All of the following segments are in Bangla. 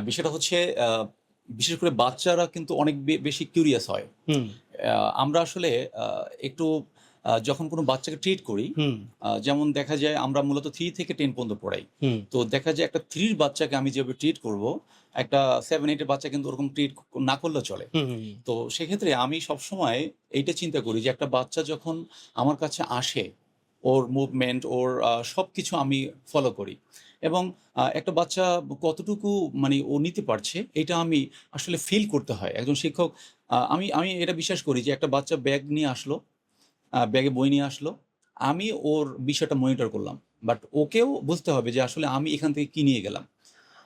বিষয়টা হচ্ছে বিশেষ করে বাচ্চারা কিন্তু অনেক বেশি কিউরিয়াস হয়। হুম, আমরা আসলে একটু যখন কোনো বাচ্চাকে ট্রিট করি, হুম, যেমন দেখা যায় আমরা মূলত 3 থেকে 10 পর্যন্ত পড়াই। হুম, তো দেখা যায় একটা 3 র বাচ্চাকে আমি যেভাবে ট্রিট করব, একটা 7-8 এর বাচ্চা কিন্তু ওরকম ট্রিট না করলেও চলে। হুম, হুম, হুম। তো সেক্ষেত্রে আমি সবসময় এইটা চিন্তা করি যে একটা বাচ্চা যখন আমার কাছে আসে, ওর মুভমেন্ট, ওর সবকিছু আমি ফলো করি এবং একটা বাচ্চা কতটুকু মানে ও নিতে পারছে এটা আমি আসলে ফিল করতে হয়। একজন শিক্ষক আমি আমি এটা বিশ্বাস করি যে একটা বাচ্চা ব্যাগ নিয়ে আসলো, ব্যাগে বই নিয়ে আসলো। আমি ওর বিষয়টা মনিটর করলাম। বাট ওকেও বুঝতে হবে যে আসলে আমি এখান থেকে কি নিয়ে গেলাম।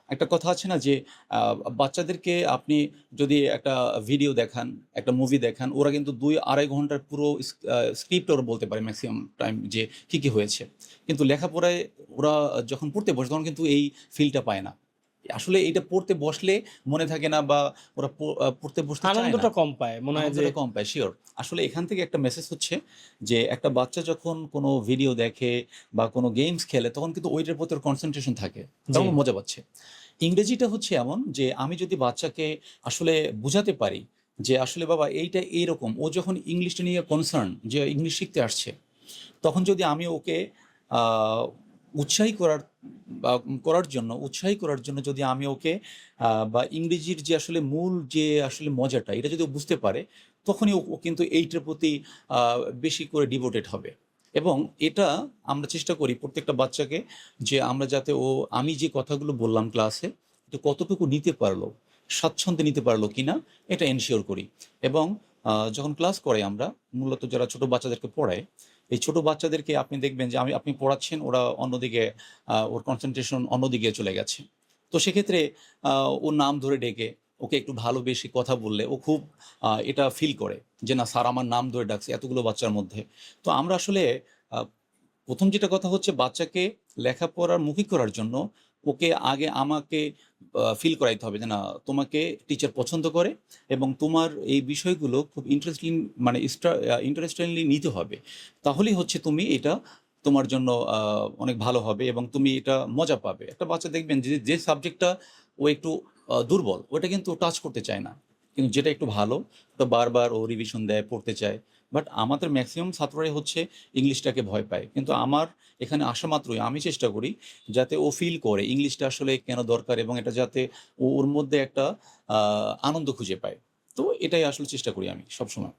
একটা কথা আছে না যে আ বাচ্চাদেরকে আপনি যদি একটা ভিডিও দেখান, একটা মুভি দেখান, ওরা কিন্তু ২-২.৫ ঘন্টার পুরো স্ক্রিপ্ট ওরা বলতে পারে মেক্সিমাম টাইম যে কি হয়েছে। কিন্তু লেখাপড়ায় ওরা যখন পড়তে বসে তখন কিন্তু এই ফিলটা পায় না। আসলে এইটা পড়তে বসলে মনে থাকে না বা ওরা পড়তে বসতে চায় না। আনন্দটা কম পায়। মনে হয় যে আনন্দটা কম পায়, সিওর। আসলে এখান থেকে একটা মেসেজ হচ্ছে যে একটা বাচ্চা যখন কোনো ভিডিও দেখে বা কোনো গেমস খেলে তখন কিন্তু ওইটার প্রতি ওর কনসেনট্রেশন থাকে। জি, কারণ ও মজা পাচ্ছে। ইংরেজিটা হচ্ছে এমন যে আমি যদি বাচ্চাকে আসলে বুঝাতে পারি যে আসলে বাবা এইটা এইরকম, ও যখন ইংলিশটা নিয়ে কনসার্ন যে ইংলিশ শিখতে আসছে, তখন যদি আমি ওকে আ উৎসাহী করার বা উৎসাহী করার জন্য যদি আমি ওকে বা ইংরেজির যে আসলে মূল যে আসলে মজাটা এটা যদি ও বুঝতে পারে, তখনই ও কিন্তু এইটার প্রতি আ বেশি করে ডিভোটেড হবে। এবং এটা আমরা চেষ্টা করি প্রত্যেকটা বাচ্চাকে যে আমরা যাতে আমি যে কথাগুলো বললাম ক্লাসে, এটা কতটুকু নিতে পারলো, স্বাচ্ছন্দ্যে নিতে পারলো কিনা এটা এনশিওর করি। এবং যখন ক্লাস করাই আমরা, মূলত যারা ছোট বাচ্চাদেরকে পড়ায়, এই ছোট বাচ্চাদেরকে আপনি দেখবেন যে আপনি পড়াচ্ছেন, ওরা অন্যদিকে ওর কনসেনট্রেশন অন্যদিকে চলে গেছে। তো সেক্ষেত্রে ওর নাম ধরে ডেকে ওকে একটু ভালোবেসে কথা বললে ও খুব এটা ফিল করে যে না স্যার আমার নাম ধরে ডাকছে এতগুলো বাচ্চার মধ্যে। তো আমরা আসলে আ ১ম যেটা কথা হচ্ছে বাচ্চাকে লেখাপড়ার মুখী করার জন্য ওকে আগে আমাকে ফিল করাইতে হবে যে না তোমাকে টিচার পছন্দ করে এবং তোমার এই বিষয়গুলো খুব ইন্টারেস্টিং মানে ইন্টারেস্টিংলি নিতে হবে। তাহলেই হচ্ছে তুমি এটা তোমার জন্য অনেক ভালো হবে এবং তুমি এটা মজা পাবে। একটা বাচ্চা দেখবেন যে সাবজেক্টটা ও একটু দুর্বল ওটা কিন্তু টাচ করতে চায় না। কিন্তু যেটা একটু ভালো ওটা বারবার ও রিভিশন দেয়, পড়তে চায়। বাট আমাদের মেক্সিমাম ছাত্ররাই হচ্ছে ইংলিশটাকে ভয় পায়। কিন্তু আমার এখানে আসা মাত্রই আমি চেষ্টা করি যাতে ও ফিল করে ইংলিশটা আসলে কেন দরকার এবং এটা যাতে ওর মধ্যে একটা আনন্দ খুঁজে পায়। তো এটাই আসলে চেষ্টা করি আমি সবসময়।